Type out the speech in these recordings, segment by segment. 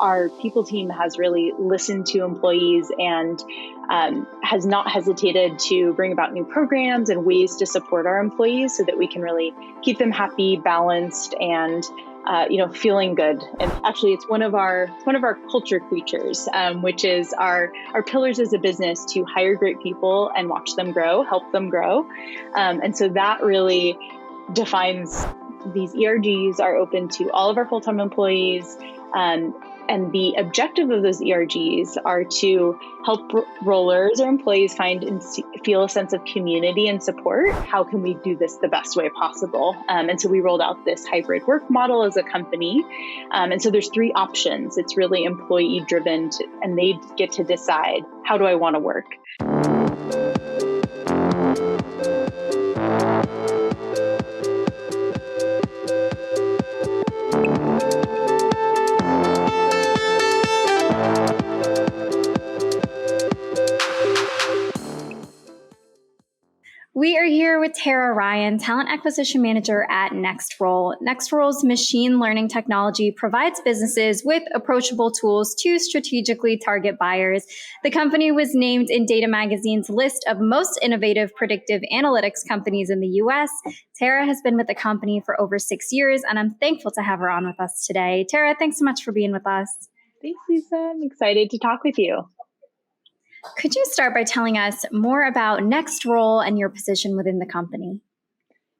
our people team has really listened to employees and has not hesitated to bring about new programs and ways to support our employees so that we can really keep them happy, balanced, and feeling good. And actually, it's one of our culture creatures, which is our pillars as a business to hire great people and watch them grow, help them grow. And so that really defines these ERGs are open to all of our full-time employees. And the objective of those ERGs are to help rollers or employees find and feel a sense of community and support. How can we do this the best way possible? And so we rolled out this hybrid work model as a company. And so there's 3 options. It's really employee driven, and they get to decide, how do I want to work? We are here with Tara Ryan, Talent Acquisition Manager at Nextroll. Nextroll's machine learning technology provides businesses with approachable tools to strategically target buyers. The company was named in Data Magazine's list of most innovative predictive analytics companies in the U.S. Tara has been with the company for over 6 years, and I'm thankful to have her on with us today. Tara, thanks so much for being with us. Thanks, Lisa. I'm excited to talk with you. Could you start by telling us more about Nextroll and your position within the company?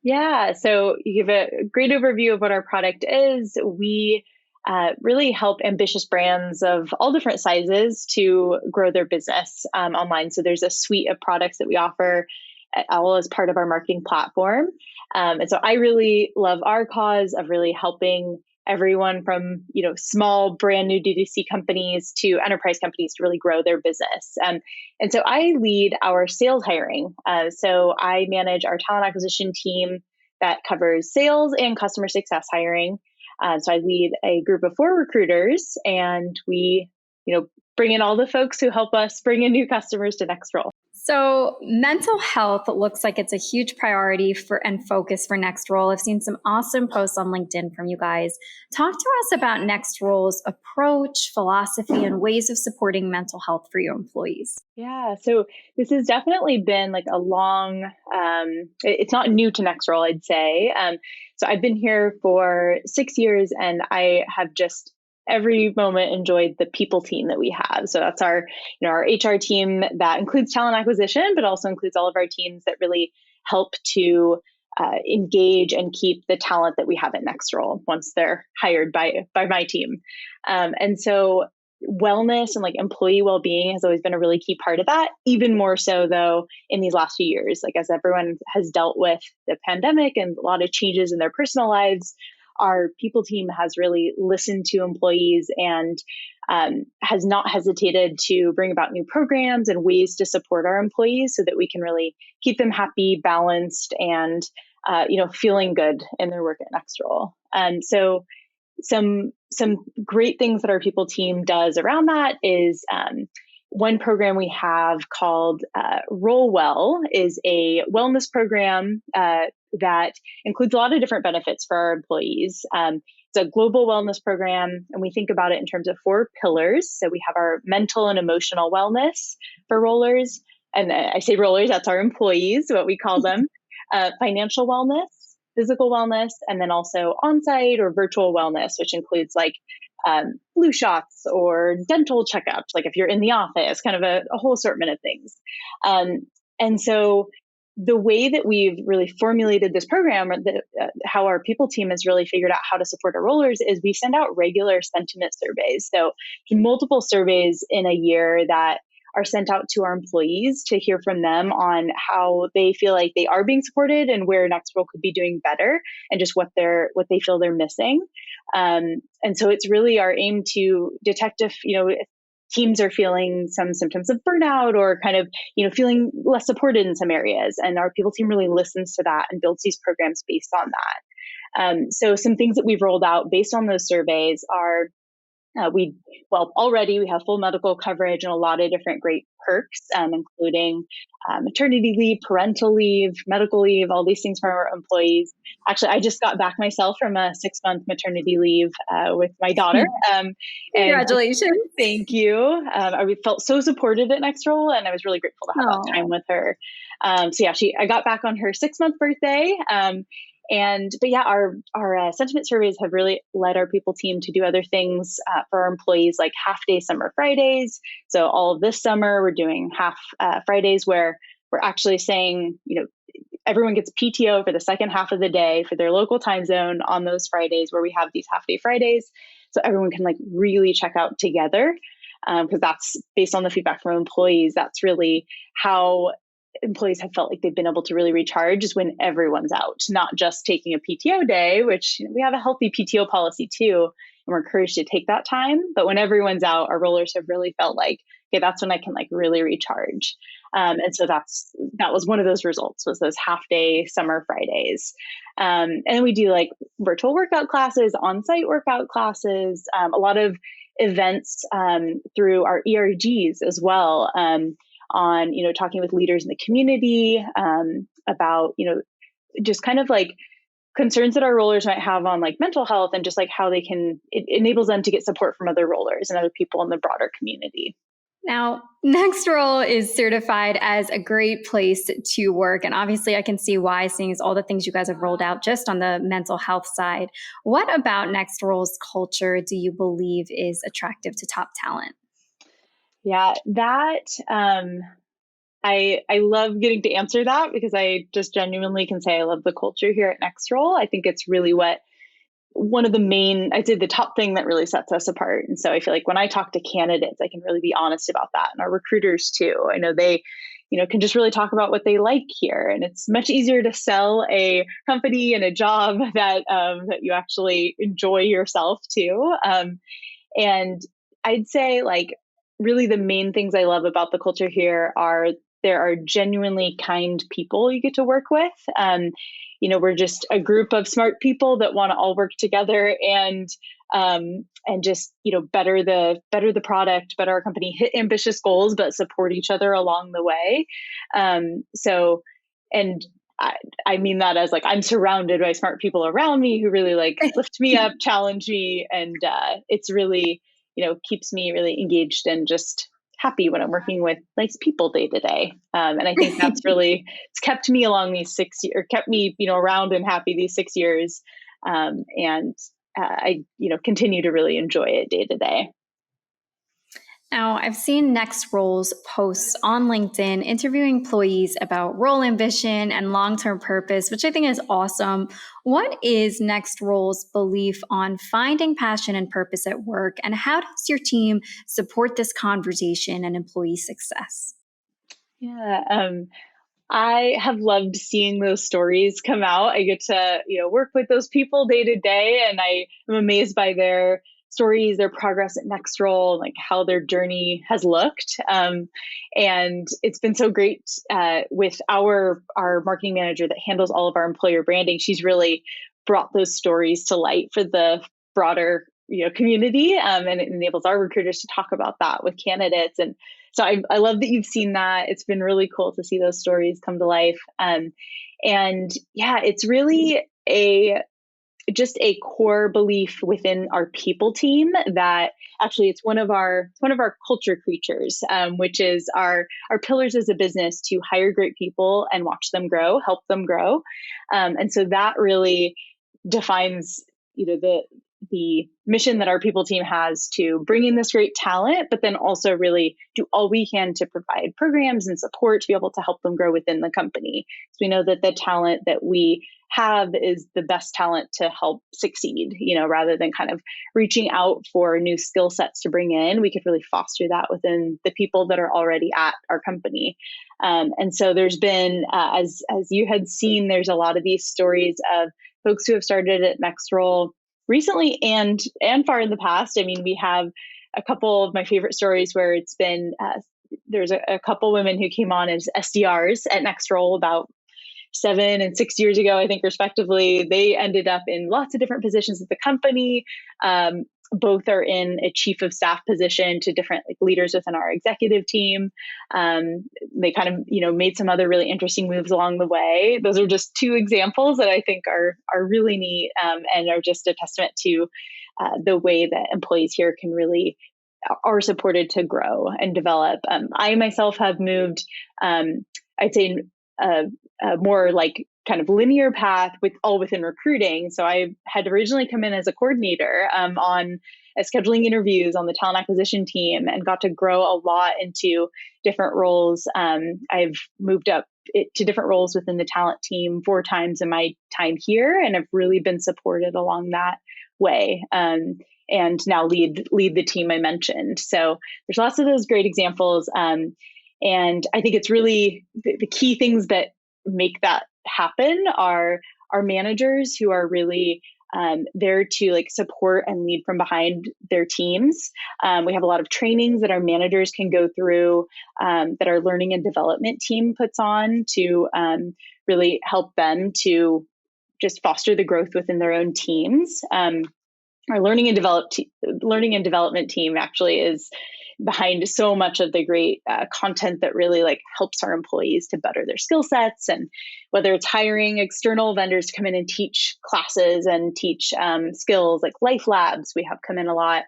Yeah, so you give a great overview of what our product is. We really help ambitious brands of all different sizes to grow their business online. So there's a suite of products that we offer all as part of our marketing platform. And so I really love our cause of really helping everyone from small brand new D2C companies to enterprise companies to really grow their business. And so I lead our sales hiring. So I manage our talent acquisition team that covers sales and customer success hiring. So I lead a group of 4 recruiters, and we bring in all the folks who help us bring in new customers to Nextroll. So mental health looks like it's a huge priority and focus for Nextroll. I've seen some awesome posts on LinkedIn from you guys. Talk to us about Nextroll's approach, philosophy, and ways of supporting mental health for your employees. Yeah, so this has definitely been like a long, it's not new to Nextroll, I'd say. So I've been here for 6 years, and I have just every moment enjoyed the people team that we have. So that's our HR team that includes talent acquisition, but also includes all of our teams that really help to engage and keep the talent that we have at Nextroll once they're hired by my team. And so wellness and employee well-being has always been a really key part of that, even more so though in these last few years. As everyone has dealt with the pandemic and a lot of changes in their personal lives, our people team has really listened to employees and has not hesitated to bring about new programs and ways to support our employees so that we can really keep them happy, balanced, and feeling good in their work at Nextroll. So some great things that our people team does around that is one program we have called Roll Well is a wellness program that includes a lot of different benefits for our employees. It's a global wellness program, and we think about it in terms of 4 pillars. So we have our mental and emotional wellness for rollers. And I say rollers, that's our employees, what we call them. Financial wellness, physical wellness, and then also on-site or virtual wellness, which includes flu shots or dental checkups, if you're in the office, kind of a whole assortment of things. And so the way that we've really formulated this program, how our people team has really figured out how to support our rollers, is we send out regular sentiment surveys. So multiple surveys in a year that are sent out to our employees to hear from them on how they feel like they are being supported and where Nextroll could be doing better, and just what they feel they're missing. And so it's really our aim to detect if teams are feeling some symptoms of burnout or kind of feeling less supported in some areas, and our people team really listens to that and builds these programs based on that. So some things that we've rolled out based on those surveys are Already we have full medical coverage and a lot of different great perks, including maternity leave, parental leave, medical leave, all these things for our employees. Actually, I just got back myself from a 6-month maternity leave with my daughter. And Congratulations. thank you. I felt so supported at Nextrol, and I was really grateful to have that time with her. I got back on her 6-month birthday. Our sentiment surveys have really led our people team to do other things for our employees, like half-day summer Fridays. So all of this summer, we're doing half Fridays where we're actually saying, everyone gets PTO for the second half of the day for their local time zone on those Fridays where we have these half-day Fridays. So everyone can really check out together, because that's based on the feedback from employees. That's really how employees have felt like they've been able to really recharge, is when everyone's out, not just taking a PTO day, which we have a healthy PTO policy too, and we're encouraged to take that time. But when everyone's out, our rollers have really felt like, okay, that's when I can really recharge. And so that was one of those results, was those half-day summer Fridays. And we do virtual workout classes, on-site workout classes, a lot of events through our ERGs as well, on talking with leaders in the community about just kind of concerns that our rollers might have on mental health, and just how it enables them to get support from other rollers and other people in the broader community. Now, Nextrol is certified as a great place to work. And obviously I can see why, seeing as all the things you guys have rolled out just on the mental health side. What about Nextrol's culture do you believe is attractive to top talent? Yeah, that I love getting to answer that, because I just genuinely can say I love the culture here at Nextrol. I think it's really one of the main, I'd say the top thing that really sets us apart. And so I feel like when I talk to candidates, I can really be honest about that. And our recruiters too. I know they, can just really talk about what they like here. And it's much easier to sell a company and a job that you actually enjoy yourself too. And I'd say really the main things I love about the culture here are there are genuinely kind people you get to work with. We're just a group of smart people that want to all work together and just better the product, better our company, hit ambitious goals, but support each other along the way. I mean that as I'm surrounded by smart people around me who really lift me up, challenge me, and it's really keeps me really engaged and just happy when I'm working with nice people day to day. And I think that's really, it's kept me along these 6 years, or kept me, around and happy these 6 years. I continue to really enjoy it day to day. Now, I've seen Nextrol's posts on LinkedIn interviewing employees about role ambition and long-term purpose, which I think is awesome. What is Nextrol's belief on finding passion and purpose at work, and how does your team support this conversation and employee success? Yeah, I have loved seeing those stories come out. I get to, work with those people day to day, and I am amazed by their stories, their progress at Nextrol, how their journey has looked. And it's been so great with our marketing manager that handles all of our employer branding. She's really brought those stories to light for the broader community, and it enables our recruiters to talk about that with candidates. And so I love that you've seen that. It's been really cool to see those stories come to life. And yeah, it's really just a core belief within our people team that actually it's one of our culture creatures, which is our pillars as a business to hire great people and watch them grow, help them grow. And so that really defines, the mission that our people team has to bring in this great talent, but then also really do all we can to provide programs and support to be able to help them grow within the company. So we know that the talent that we have is the best talent to help succeed, rather than kind of reaching out for new skill sets to bring in. We could really foster that within the people that are already at our company. And so there's been, as you had seen, there's a lot of these stories of folks who have started at Nextrol recently and far in the past. I mean, we have a couple of my favorite stories where it's been, there's a couple women who came on as SDRs at Nextrol about 7 and 6 years ago, I think, respectively. They ended up in lots of different positions at the company, both are in a chief of staff position to different leaders within our executive team. They kind of, made some other really interesting moves along the way. Those are just two examples that I think are really neat, and are just a testament to the way that employees here can really are supported to grow and develop. I myself have moved, I'd say, a more kind of linear path within recruiting. So I had originally come in as a coordinator on scheduling interviews on the talent acquisition team, and got to grow a lot into different roles. I've moved up to different roles within the talent team 4 times in my time here, and I've really been supported along that way. And now lead the team I mentioned. So there's lots of those great examples. And I think it's really the key things that make that happen are managers who are really there to support and lead from behind their teams. We have a lot of trainings that our managers can go through, that our learning and development team puts on to really help them to just foster the growth within their own teams. Our learning and development team actually is behind so much of the great content that really helps our employees to better their skill sets. And whether it's hiring external vendors to come in and teach classes and teach skills like life labs, we have come in a lot,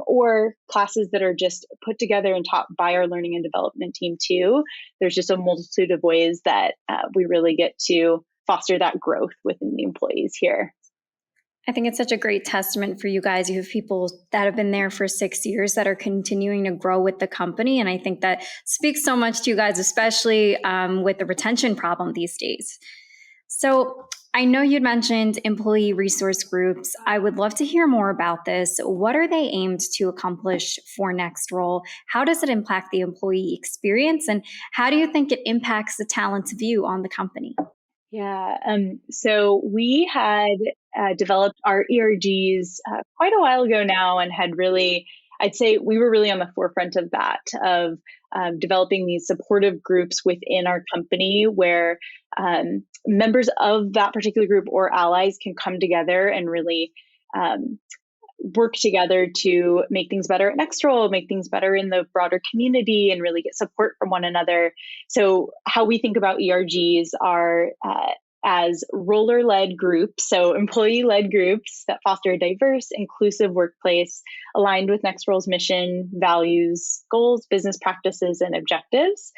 or classes that are just put together and taught by our learning and development team too. There's just a multitude of ways that we really get to foster that growth within the employees here. I think it's such a great testament for you guys. You have people that have been there for 6 years that are continuing to grow with the company. And I think that speaks so much to you guys, especially with the retention problem these days. So I know you'd mentioned employee resource groups. I would love to hear more about this. What are they aimed to accomplish for Next Role? How does it impact the employee experience? And how do you think it impacts the talent's view on the company? Yeah. So we had developed our ERGs quite a while ago now, and had really, I'd say we were really on the forefront of that, of developing these supportive groups within our company where members of that particular group or allies can come together and really work together to make things better at Next Role, make things better in the broader community, and really get support from one another. So how we think about ERGs are as roller-led groups, so employee-led groups that foster a diverse, inclusive workplace aligned with Next Role's mission, values, goals, business practices, and objectives.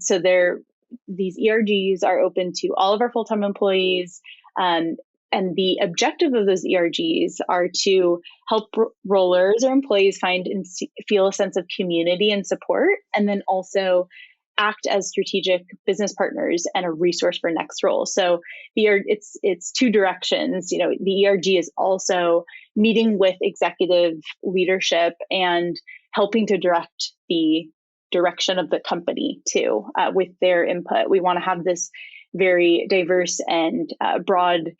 So these ERGs are open to all of our full-time employees. And the objective of those ERGs are to help rollers or employees find and feel a sense of community and support, and then also act as strategic business partners and a resource for Next Role. So it's 2 directions. The ERG is also meeting with executive leadership and helping to direct the direction of the company too, with their input. We want to have this very diverse and broad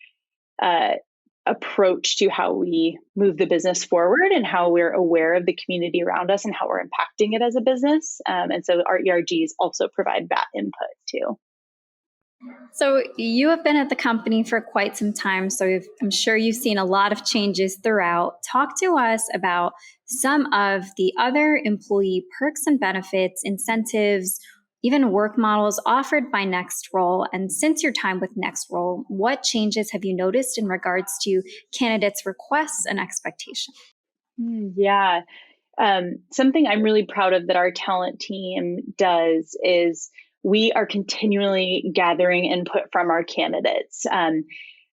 approach to how we move the business forward, and how we're aware of the community around us and how we're impacting it as a business. And so our ERGs also provide that input too. So you have been at the company for quite some time, so I'm sure you've seen a lot of changes throughout. Talk to us about some of the other employee perks and benefits, incentives, even work models offered by Next Role. And since your time with Next Role, what changes have you noticed in regards to candidates' requests and expectations? Yeah. Something I'm really proud of that our talent team does is we are continually gathering input from our candidates,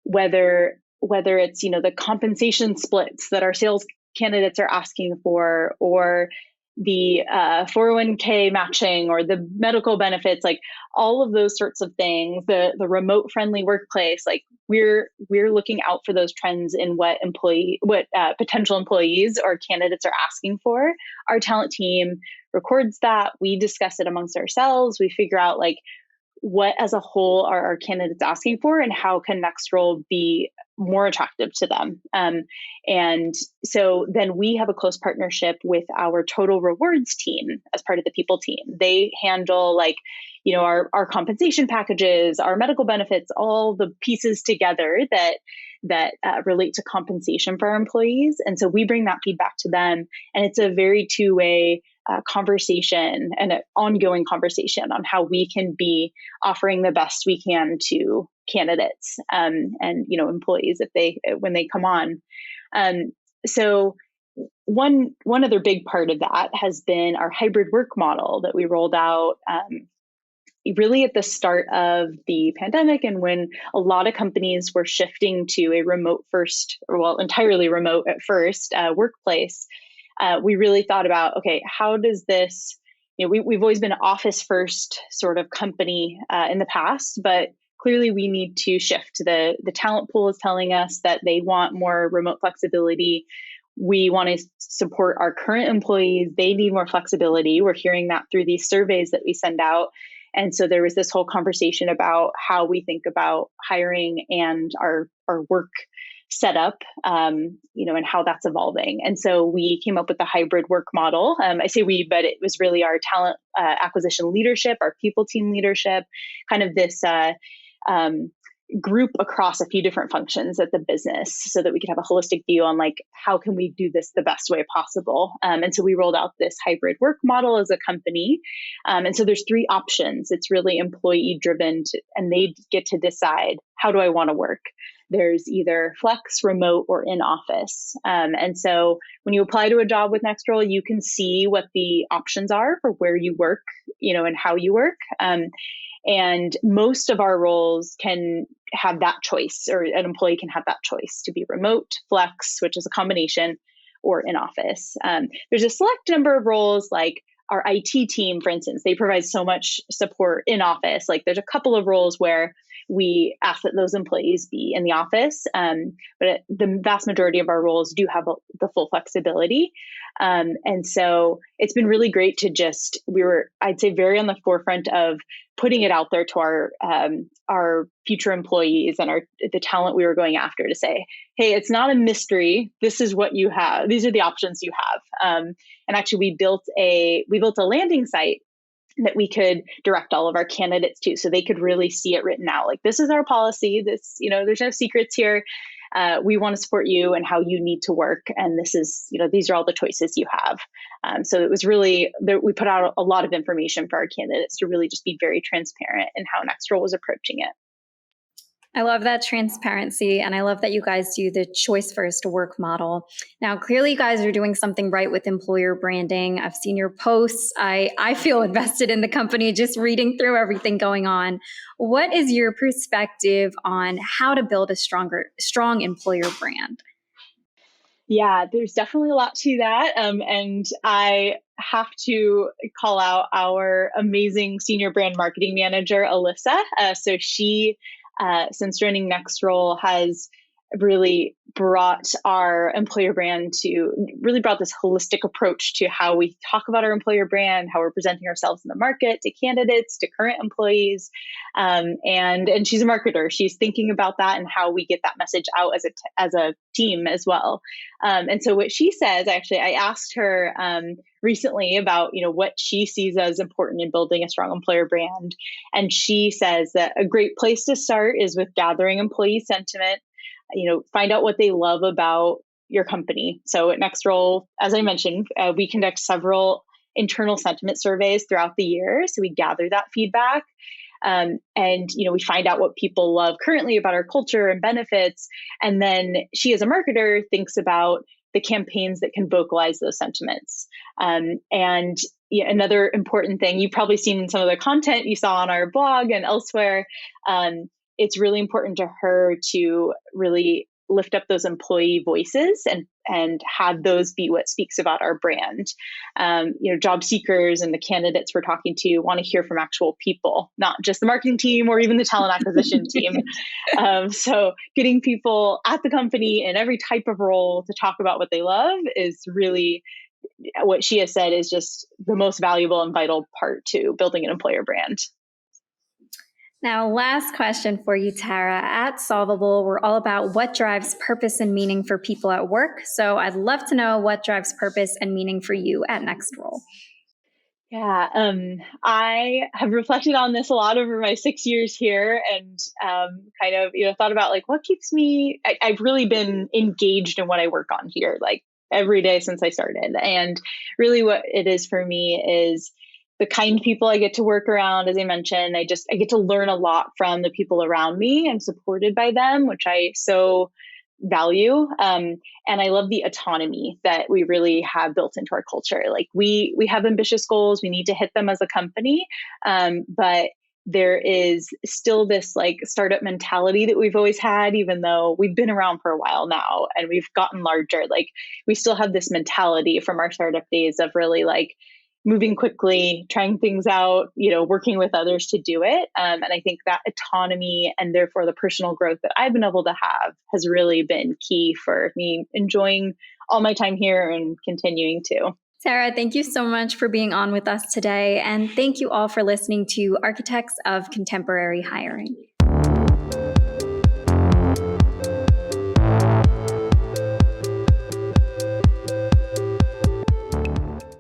whether it's the compensation splits that our sales candidates are asking for, or the 401k matching, or the medical benefits, all of those sorts of things, the remote friendly workplace. We're looking out for those trends in what potential employees or candidates are asking for. Our talent team records that. We discuss it amongst ourselves. We figure out what as a whole are our candidates asking for, and how can Next Role be more attractive to them. And so then we have a close partnership with our total rewards team as part of the people team. They handle our compensation packages, our medical benefits, all the pieces together that that relate to compensation for our employees. And so we bring that feedback to them, and it's a very two-way conversation and an ongoing conversation on how we can be offering the best we can to candidates and employees when they come on. So one other big part of that has been our hybrid work model that we rolled out really at the start of the pandemic, and when a lot of companies were shifting to a remote first, entirely remote at first workplace. We really thought about, okay, how does this, we've always been an office first sort of company in the past, but clearly we need to shift. The talent pool is telling us that they want more remote flexibility. We want to support our current employees. They need more flexibility. We're hearing that through these surveys that we send out. And so there was this whole conversation about how we think about hiring and our work setup, and how that's evolving. And so we came up with the hybrid work model. I say we, but it was really our talent acquisition leadership, our people team leadership, kind of this group across a few different functions at the business so that we could have a holistic view on how can we do this the best way possible. And so we rolled out this hybrid work model as a company. And so there's three options. It's really employee driven and they get to decide, how do I want to work? There's either flex, remote, or in office. And so when you apply to a job with Nextrol, you can see what the options are for where you work, and how you work. And most of our roles can have that choice, or an employee can have that choice to be remote, flex, which is a combination, or in office. There's a select number of roles, like our IT team, for instance, they provide so much support in office. There's a couple of roles where we ask that those employees be in the office, but the vast majority of our roles do have the full flexibility. And so it's been really great to I'd say, very on the forefront of putting it out there to our future employees and the talent we were going after, to say, hey, it's not a mystery. This is what you have. These are the options you have. And actually, we built a landing site that we could direct all of our candidates to, so they could really see it written out. This is our policy. This, there's no secrets here. We want to support you and how you need to work. And this is, these are all the choices you have. So it was really, we put out a lot of information for our candidates to really just be very transparent in how Nextrol was approaching it. I love that transparency, and I love that you guys do the choice first work model. Now, clearly you guys are doing something right with employer branding. I've seen your posts. I feel invested in the company just reading through everything going on. What is your perspective on how to build a strong employer brand? Yeah, there's definitely a lot to that. And I have to call out our amazing senior brand marketing manager, Alyssa. So she, since joining Nextrol, has really brought our employer brand brought this holistic approach to how we talk about our employer brand, how we're presenting ourselves in the market to candidates, to current employees. And she's a marketer. She's thinking about that and how we get that message out as a team as well. And so what she says, actually, I asked her recently about, what she sees as important in building a strong employer brand. And she says that a great place to start is with gathering employee sentiment. Find out what they love about your company. So at Nextrol, as I mentioned, we conduct several internal sentiment surveys throughout the year. So we gather that feedback. And we find out what people love currently about our culture and benefits. And then she, as a marketer, thinks about the campaigns that can vocalize those sentiments. Another important thing, you've probably seen in some of the content you saw on our blog and elsewhere, it's really important to her to really lift up those employee voices and have those be what speaks about our brand. Job seekers and the candidates we're talking to want to hear from actual people, not just the marketing team or even the talent acquisition team. So getting people at the company in every type of role to talk about what they love is really, what she has said, is just the most valuable and vital part to building an employer brand. Now, last question for you, Tara. At Solvable, we're all about what drives purpose and meaning for people at work. So I'd love to know what drives purpose and meaning for you at Nextrol. Yeah, I have reflected on this a lot over my 6 years here, and kind of thought about like what keeps me. I've really been engaged in what I work on here, like every day since I started, and really what it is for me is the kind people I get to work around. As I mentioned, I get to learn a lot from the people around me. I'm supported by them, which I so value. And I love the autonomy that we really have built into our culture. Like we have ambitious goals, we need to hit them as a company, but there is still this like startup mentality that we've always had, even though we've been around for a while now and we've gotten larger. Like we still have this mentality from our startup days of really like moving quickly, trying things out, working with others to do it. And I think that autonomy and therefore the personal growth that I've been able to have has really been key for me enjoying all my time here and continuing to. Sarah, thank you so much for being on with us today. And thank you all for listening to Architects of Contemporary Hiring.